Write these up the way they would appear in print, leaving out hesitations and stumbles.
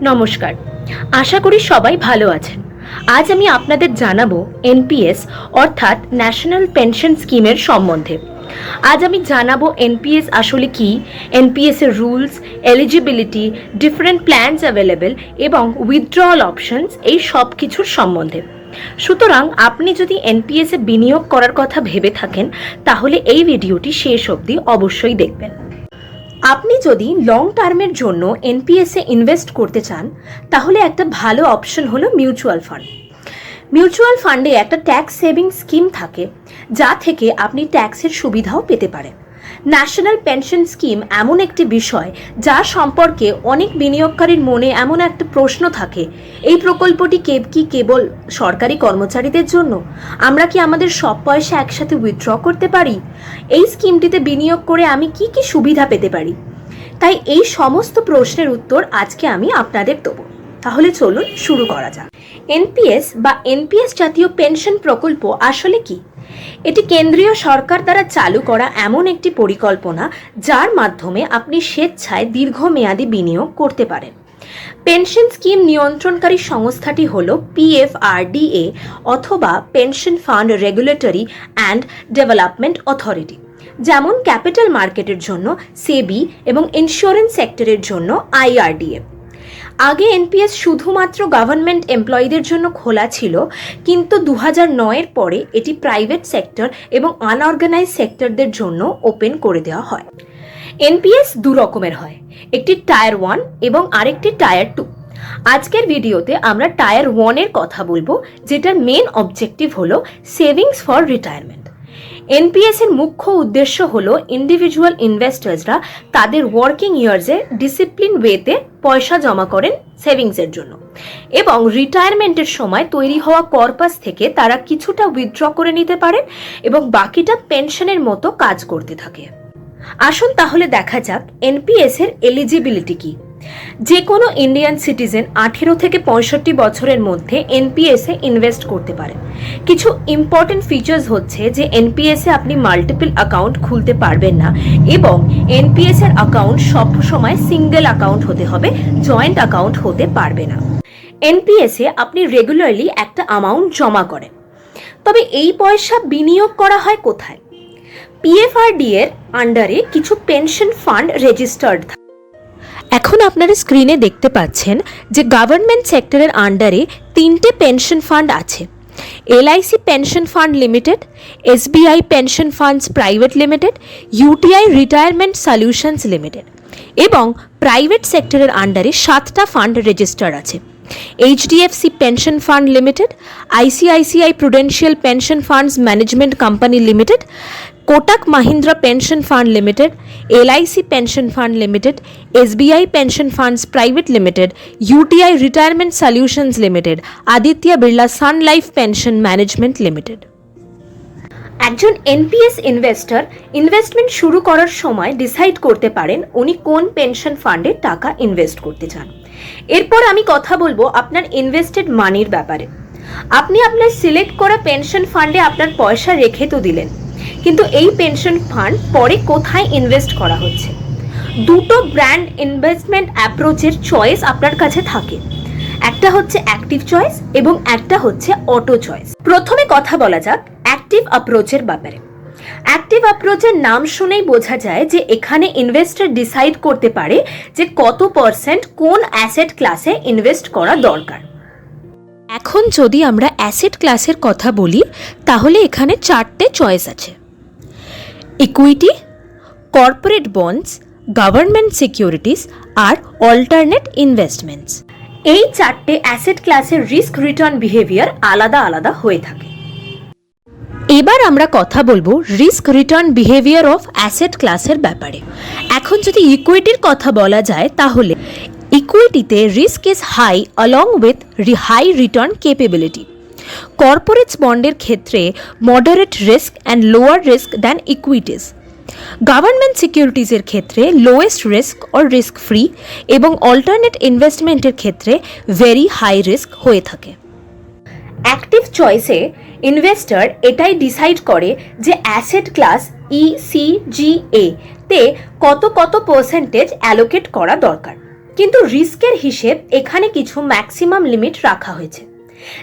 নমস্কার, আশা করি সবাই ভালো আছেন। আজ আমি আপনাদের জানাবো এনপিএস অর্থাৎ ন্যাশনাল পেনশন স্কিমের সম্বন্ধে। আজ আমি জানাবো এনপিএস আসলে কি, এনপিএস এর rules, eligibility, different plans available এবং উইথড্রয়াল অপশনস, এই সব কিছুর সম্বন্ধে। সুতরাং আপনি যদি এনপিএস এ বিনিয়োগ করার কথা ভেবে থাকেন তাহলে এই ভিডিওটি শেষ অবধি অবশ্যই দেখবেন। আপনি যদি লং টার্মের জন্য এনপিএসে ইনভেস্ট করতে চান তাহলে একটা ভালো অপশন হলো মিউচুয়াল ফান্ড। মিউচুয়াল ফান্ডে একটা ট্যাক্স সেভিং স্কিম থাকে, যা থেকে আপনি ট্যাক্সের সুবিধাও পেতে পারেন। ন্যাশনাল পেনশন স্কিম এমন একটি বিষয় যা সম্পর্কে অনেক বিনিয়োগকারীর মনে এমন একটা প্রশ্ন থাকে, এই প্রকল্পটি কি কেবল সরকারি কর্মচারীদের জন্য? আমরা কি আমাদের সব পয়সা একসাথে উইথড্র করতে পারি? এই স্কিমটিতে বিনিয়োগ করে আমি কি কি সুবিধা পেতে পারি? তাই এই সমস্ত প্রশ্নের উত্তর আজকে আমি আপনাদের দেবো। তাহলে চলুন শুরু করা যাক। এনপিএস বা এনপিএস জাতীয় পেনশন প্রকল্প আসলে কি? এটি কেন্দ্রীয় সরকার দ্বারা চালু করা এমন একটি পরিকল্পনা যার মাধ্যমে আপনি স্বেচ্ছায় দীর্ঘমেয়াদী বিনিয়োগ করতে পারেন। পেনশন স্কিম নিয়ন্ত্রণকারী সংস্থাটি হল পিএফআরডিএ অথবা pension fund regulatory and development authority, যেমন ক্যাপিটাল মার্কেটের জন্য সেবি এবং ইন্স্যুরেন্স সেক্টরের জন্য আইআরডিএ। আগে এনপিএস শুধুমাত্র গভর্নমেন্ট এমপ্লয়ীদের জন্য খোলা ছিল, কিন্তু 2009-এর পরে এটি প্রাইভেট সেক্টর এবং আনঅর্গানাইজ সেক্টরদের জন্য ওপেন করে দেওয়া হয়। এনপিএস দু রকমের হয়, একটি টায়ার 1 এবং আরেকটি টায়ার 2। আজকের ভিডিওতে আমরা টায়ার 1-এর কথা বলবো, যেটার মেন অবজেক্টিভ হলো সেভিংস ফর রিটায়ারমেন্ট। এনপিএস এর মুখ্য উদ্দেশ্য হলো ইন্ডিভিজুয়াল ইনভেস্টার্সরা তাদের ওয়ার্কিং ইয়ার্সে ডিসিপ্লিন ওয়েতে পয়সা জমা করেন সেভিংসের জন্য, এবং রিটায়ারমেন্টের সময় তৈরি হওয়া কর্পাস থেকে তারা কিছুটা উইথড্র করে নিতে পারেন এবং বাকিটা পেনশনের মতো কাজ করতে থাকে। আসুন তাহলে দেখা যাক এনপিএস এর এলিজিবিলিটি কি। যে কোনো ইন্ডিয়ান সিটিজেন 18 থেকে 65 বছরের মধ্যে এনপিএস এ ইনভেস্ট করতে পারেন। কিছু ইম্পর্টেন্ট ফিচার্স হচ্ছে যে এনপিএস এ আপনি মাল্টিপল অ্যাকাউন্ট খুলতে পারবেন না, এবং এনপিএস এর অ্যাকাউন্ট সব সময় সিঙ্গেল অ্যাকাউন্ট হতে হবে, জয়েন্ট অ্যাকাউন্ট হতে পারবে না। এনপিএস এ আপনি রেগুলারলি একটা অ্যামাউন্ট জমা করেন, তবে এই পয়সা বিনিয়োগ করা হয় কোথায়? পিএফআরডি এর আন্ডারে কিছু পেনশন ফান্ড রেজিস্টার্ড থাকে। এখন আপনারা স্ক্রিনে দেখতে পাচ্ছেন যে গভর্নমেন্ট সেক্টরের আন্ডারে 3টে পেনশন ফান্ড আছে: LIC pension fund limited, SBI pension funds private limited, UTI retirement solutions limited. এবং প্রাইভেট সেক্টরের আন্ডারে 7টা ফান্ড রেজিস্টার আছে: HDFC pension fund limited, ICICI prudential pension funds management company limited, Kotak Mahindra pension fund limited, LIC pension fund limited, SBI pension funds private limited, UTI retirement solutions limited, Aditya Birla sun life pension management limited. একজন NPS investor investment শুরু করার সময় decide করতে পারেন উনি কোন pension ফান্ডে টাকা ইনভেস্ট করতে চান। এরপর আমি কথা বলবো আপনার ইনভেস্টেড মানির ব্যাপারে। আপনি আপনার সিলেক্ট করা পেনশন ফান্ডে আপনার পয়সা রেখে তো দিলেন, কিন্তু এই পেনশন ফান্ড পরে কোথায় ইনভেস্ট করা হচ্ছে? দুটো ব্র্যান্ড ইনভেস্টমেন্ট অ্যাপ্রোচের চয়েস আপনার কাছে থাকে, একটা হচ্ছে অ্যাক্টিভ চয়েস এবং একটা হচ্ছে অটো চয়েস। প্রথমে কথা বলা যাক অ্যাক্টিভ অ্যাপ্রোচের ব্যাপারে। অ্যাক্টিভ অ্যাপ্রোচের নাম শুনেই বোঝা যায় যে এখানে ইনভেস্টর ডিসাইড করতে পারে যে কত পার্সেন্ট কোন অ্যাসেট ক্লাসে ইনভেস্ট করা দরকার। এখন যদি আমরা অ্যাসেট ক্লাসের কথা বলি তাহলে এখানে 4টে চয়েস আছে: equity, corporate bonds, government securities আর অল্টারনেট ইনভেস্টমেন্টস। এই 4টে অ্যাসেট ক্লাসের রিস্ক রিটার্ন বিহেভিয়ার আলাদা আলাদা হয়ে থাকে। এবার আমরা কথা বলবো risk return behaviour of asset ক্লাসের ব্যাপারে। এখন যদি ইকুইটির কথা বলা যায় তাহলে ইকুইটিতে risk is high along with high return capability. Corporates বন্ডের ক্ষেত্রে moderate risk and lower risk than equities. Government সিকিউরিটিজের ক্ষেত্রে lowest risk or risk free, এবং অল্টারনেট ইনভেস্টমেন্টের ক্ষেত্রে ভেরি হাই রিস্ক হয়ে থাকে। অ্যাক্টিভ চয়েসে ইনভেস্টর এটাই ডিসাইড করে যে অ্যাসেট ক্লাস ইসিজিএ তে কত পার্সেন্টেজ অ্যালোকেট করা দরকার। কিন্তু রিস্কের হিসেব এখানে কিছু ম্যাক্সিমাম লিমিট রাখা হয়েছে।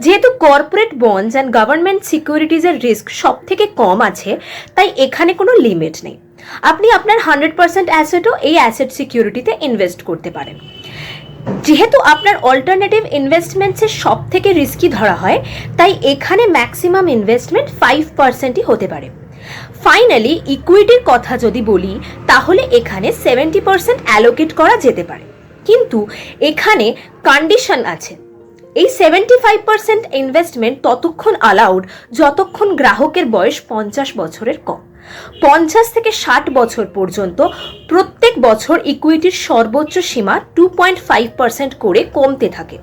যেহেতু কর্পোরেট বন্ডস অ্যান্ড গভর্নমেন্ট সিকিউরিটিজের রিস্ক সব থেকে কম আছে, তাই এখানে কোনো লিমিট নেই। আপনি আপনার 100% অ্যাসেটও এই অ্যাসেট সিকিউরিটিতে ইনভেস্ট করতে পারেন। যেহেতু আপনার অল্টারনেটিভ ইনভেস্টমেন্টসের সব থেকে রিস্কি ধরা হয়, তাই এখানে ম্যাক্সিমাম ইনভেস্টমেন্ট 5%ই হতে পারে। ফাইনালি ইকুইটির কথা যদি বলি, তাহলে এখানে 70% অ্যালোকেট করা যেতে পারে, কিন্তু এখানে কন্ডিশন আছে। এই 75% ইনভেস্টমেন্ট ততক্ষণ অ্যালাউড যতক্ষণ গ্রাহকের বয়স 50 বছরের কম। 50 থেকে 60 বছর পর্যন্ত প্রত্যেক বছর ইকুইটির সর্বোচ্চ সীমা 2.5% করে কমতে থাকে,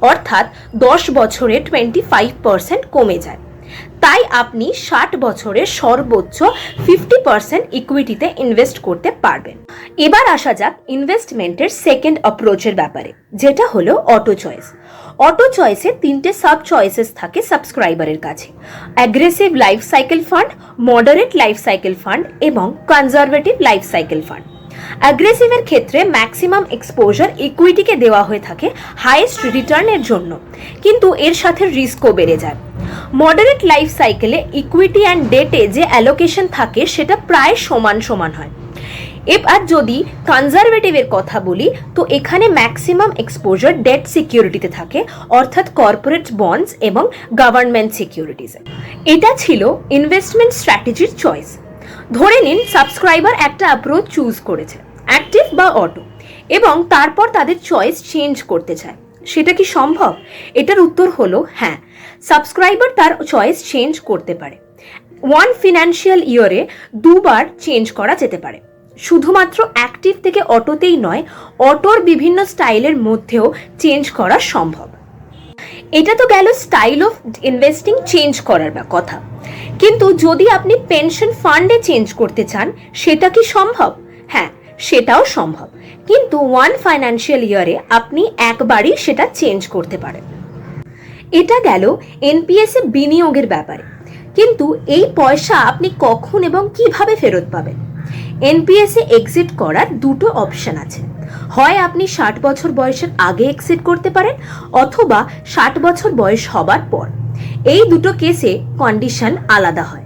অর্থাৎ 10 বছরে 25% কমে যায়। তাই আপনি 60 বছরের সর্বোচ্চ 50% ইকুইটিতে ইনভেস্ট করতে পারবেন। এবার আসা যাক ইনভেস্টমেন্টের সেকেন্ড অ্যাপ্রোচের ব্যাপারে, যেটা হলো অটো চয়েস। অটো চয়েসে 3টে সাব চয়েসেস থাকে সাবস্ক্রাইবারের কাছে: aggressive life cycle fund, moderate life cycle fund এবং কনজারভেটিভ লাইফ সাইকেল ফান্ড। অ্যাগ্রেসিভের ক্ষেত্রে ম্যাক্সিমাম এক্সপোজার ইকুইটিকে দেওয়া হয়ে থাকে হাইয়েস্ট রিটার্নের জন্য, কিন্তু এর সাথে রিস্কও বেড়ে যায়। মডারেট লাইফ সাইকেলে ইকুইটি অ্যান্ড ডেটে যে অ্যালোকেশন থাকে সেটা প্রায় সমান সমান হয়। এবার যদি কনজারভেটিভের কথা বলি, তো এখানে ম্যাক্সিমাম এক্সপোজার ডেট সিকিউরিটিতে থাকে, অর্থাৎ কর্পোরেট বন্ডস এবং গভর্নমেন্ট সিকিউরিটিজে। এটা ছিল ইনভেস্টমেন্ট স্ট্র্যাটেজির চয়েস। ধরে নিন সাবস্ক্রাইবার একটা অ্যাপ্রোচ চুজ করেছে, অ্যাক্টিভ বা অটো, এবং তারপর তাদের চয়েস চেঞ্জ করতে চায়। সেটা কি সম্ভব? এটার উত্তর হলো হ্যাঁ, সাবস্ক্রাইবার তার চয়েস চেঞ্জ করতে পারে। ওয়ান ফিনান্সিয়াল ইয়ারে 2 বার চেঞ্জ করা যেতে পারে। শুধুমাত্র অ্যাক্টিভ থেকে অটোতেই নয়, অটোর বিভিন্ন স্টাইলের মধ্যেও চেঞ্জ করা সম্ভব। এটা তো গেল স্টাইল অফ ইনভেস্টিং চেঞ্জ করার কথা, কিন্তু যদি আপনি পেনশন ফান্ডে চেঞ্জ করতে চান, সেটা কি সম্ভব? হ্যাঁ, সেটাও সম্ভব, কিন্তু ওয়ান ফাইন্যান্সিয়াল ইয়ারে আপনি একবারই সেটা চেঞ্জ করতে পারেন। এটা গেল এনপিএস এ বিনিয়োগের ব্যাপারে, কিন্তু এই পয়সা আপনি কখন এবং কিভাবে ফেরত পাবেন? এনপিএস এ এক্সিট করার 2টো অপশন আছে। হয় আপনি 60 বছর বয়সের আগে এক্সিট করতে পারেন, অথবা 60 বছর বয়স হবার পর। এই দুটো কেসে কন্ডিশন আলাদা হয়।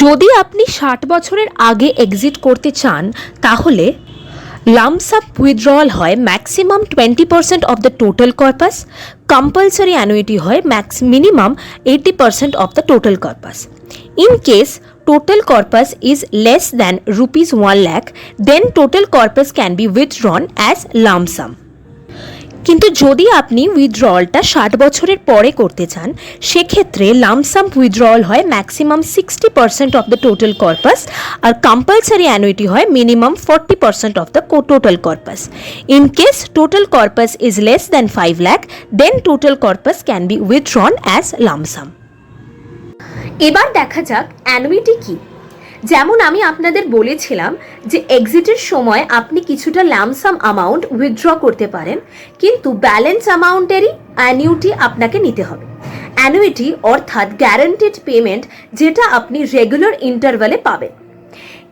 যদি আপনি 60 বছরের আগে এক্সিট করতে চান, তাহলে lump sum withdrawal হয় maximum 20% of the total corpus, compulsory annuity হয় minimum 80% of the total corpus. In case total corpus is less than rupees 1 lakh, then total corpus can be withdrawn as lump sum. কিন্তু যদি আপনি উইথড্রয়ালটা 60 বছরের পরে করতে চান, সেক্ষেত্রে লাম্প সাম উইথড্রয়াল হয় maximum 60% of the total corpus, আর কম্পালসারি অ্যানুইটি হয় minimum 40% of the total corpus. In case total corpus is less than 5 lakh, then total corpus can be withdrawn as lump sum. এবার দেখা যাক annuity কি। যেমন আমি আপনাদের বলেছিলাম যে এক্সিটের সময় আপনি কিছুটা ল্যাম্পসাম অ্যামাউন্ট উইথড্র করতে পারেন, কিন্তু ব্যালেন্স অ্যামাউন্টেরই অ্যানুইটি আপনাকে নিতে হবে। অ্যানুইটি অর্থাৎ গ্যারান্টিড পেমেন্ট, যেটা আপনি রেগুলার ইন্টারভ্যালে পাবেন।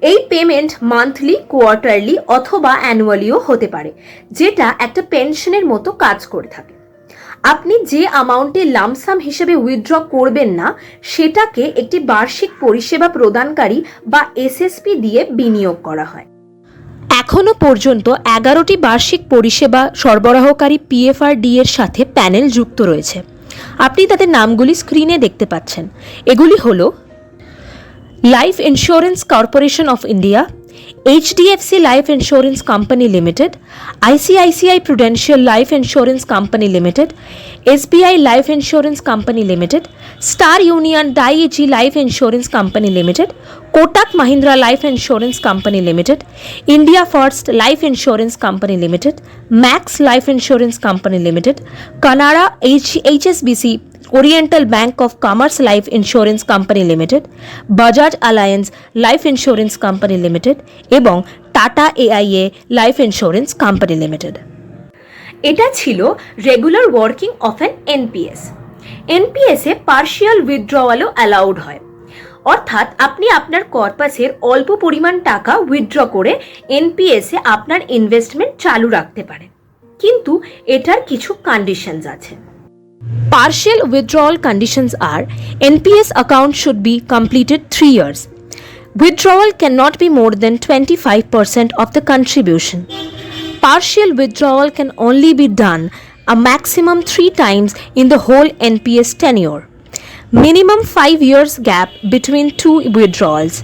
এই পেমেন্ট মান্থলি, কোয়ার্টারলি অথবা অ্যানুয়ালিও হতে পারে, যেটা একটা পেনশনের মতো কাজ করে থাকে। আপনি যে অ্যামাউন্টে লামসাম হিসেবে উইথড্র করবেন না, সেটাকে একটি বার্ষিক পরিষেবা প্রদানকারী বা এসএসপি দিয়ে বিনিয়োগ করা হয়। এখনো পর্যন্ত 11টি বার্ষিক পরিষেবা সরবরাহকারী পিএফআরডি এর সাথে প্যানেল যুক্ত রয়েছে। আপনি তাদের নামগুলি স্ক্রিনে দেখতে পাচ্ছেন। এগুলি হলো life insurance corporation of India, HDFC Life Insurance Company Limited, ICICI Prudential Life Insurance Company Limited, SBI Life Insurance Company Limited, Star Union Dai-ichi Life Insurance Company Limited, Kotak Mahindra Life Insurance Company Limited, India First Life Insurance Company Limited, Max Life Insurance Company Limited, Canara HSBC Oriental Bank of Commerce Life Insurance Company Limited, Bajaj Alliance Life Insurance Company Limited এবং Tata AIA Life Insurance Company Limited। এটা ছিল regular working of an NPS. NPS এ partial উইথড্রওয়ালও allowed হয়। অর্থাৎ আপনি আপনার কর্পাসের অল্প পরিমাণ টাকা উইথড্র করে এনপিএসে আপনার ইনভেস্টমেন্ট চালু রাখতে পারেন, কিন্তু এটার কিছু কন্ডিশনস আছে। Partial withdrawal conditions are NPS account should be completed 3 years. Withdrawal cannot be more than 25% of the contribution. Partial withdrawal can only be done a maximum 3 times in the whole NPS tenure. Minimum 5 years gap between 2 withdrawals.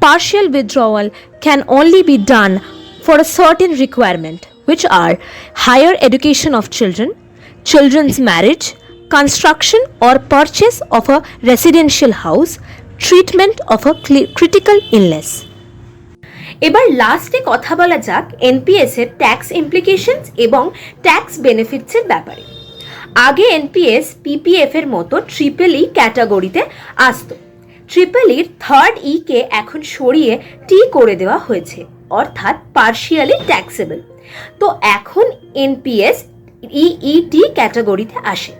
Partial withdrawal can only be done for a certain requirement, which are higher education of children, children's marriage, construction or purchase of a residential house, treatment of a critical illness. এবার লাস্টে কথা বলা যাক NPS এর tax implications এবং tax benefits এর ব্যাপারে। আগে এনপিএস পিপিএফ এর মতো ট্রিপল ই ক্যাটাগরিতে আসতো। ট্রিপল ইর থার্ড ই কে এখন সরিয়ে টি করে দেওয়া হয়েছে, অর্থাৎ পার্শিয়ালি ট্যাক্সেবল। তো এখন এনপিএস ইইটি ক্যাটাগরিতে আসে।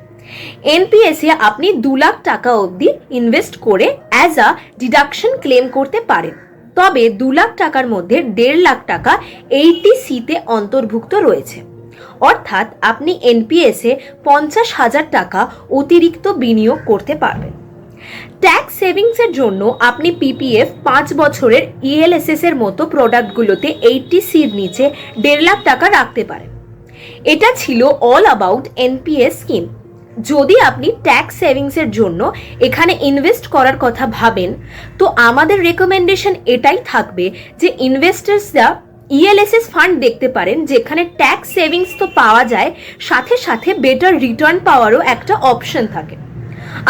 এনপিএসে আপনি 2 লাখ টাকা অবধি ইনভেস্ট করে অ্যাজ আ ডিডাকশন ক্লেম করতে পারেন, তবে 2 লাখ টাকার মধ্যে 1.5 লাখ টাকা 80সিতে অন্তর্ভুক্ত রয়েছে, অর্থাৎ আপনি এনপিএসে 50,000 টাকা অতিরিক্ত বিনিয়োগ করতে পারবেন। ট্যাক্স সেভিংসের জন্য আপনি পিপিএফ 5 বছরের ইএলএসএস এর মতো প্রোডাক্টগুলোতে 80সির নিচে 1.5 লাখ টাকা রাখতে পারেন। এটা ছিল অল অ্যাবাউট এনপিএস স্কিম। যদি আপনি ট্যাক্স সেভিংসের জন্য এখানে ইনভেস্ট করার কথা ভাবেন, তো আমাদের রেকমেন্ডেশন এটাই থাকবে যে ইনভেস্টার্সরা ইএলএসএস ফান্ড দেখতে পারেন, যেখানে ট্যাক্স সেভিংস তো পাওয়া যায়, সাথে সাথে বেটার রিটার্ন পাওয়ারও একটা অপশন থাকে।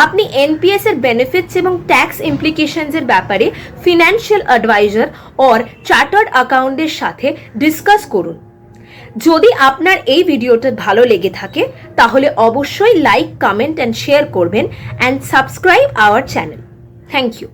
আপনি এনপিএস এর বেনিফিটস এবং ট্যাক্স ইমপ্লিকেশনস এর ব্যাপারে ফিনান্সিয়াল অ্যাডভাইজার অর চার্টার্ড অ্যাকাউন্টেন্টের সাথে ডিসকাস করুন। যদি আপনার এই ভিডিওটা ভালো লেগে থাকে তাহলে অবশ্যই লাইক, কমেন্ট অ্যান্ড শেয়ার করবেন and subscribe our channel. Thank you.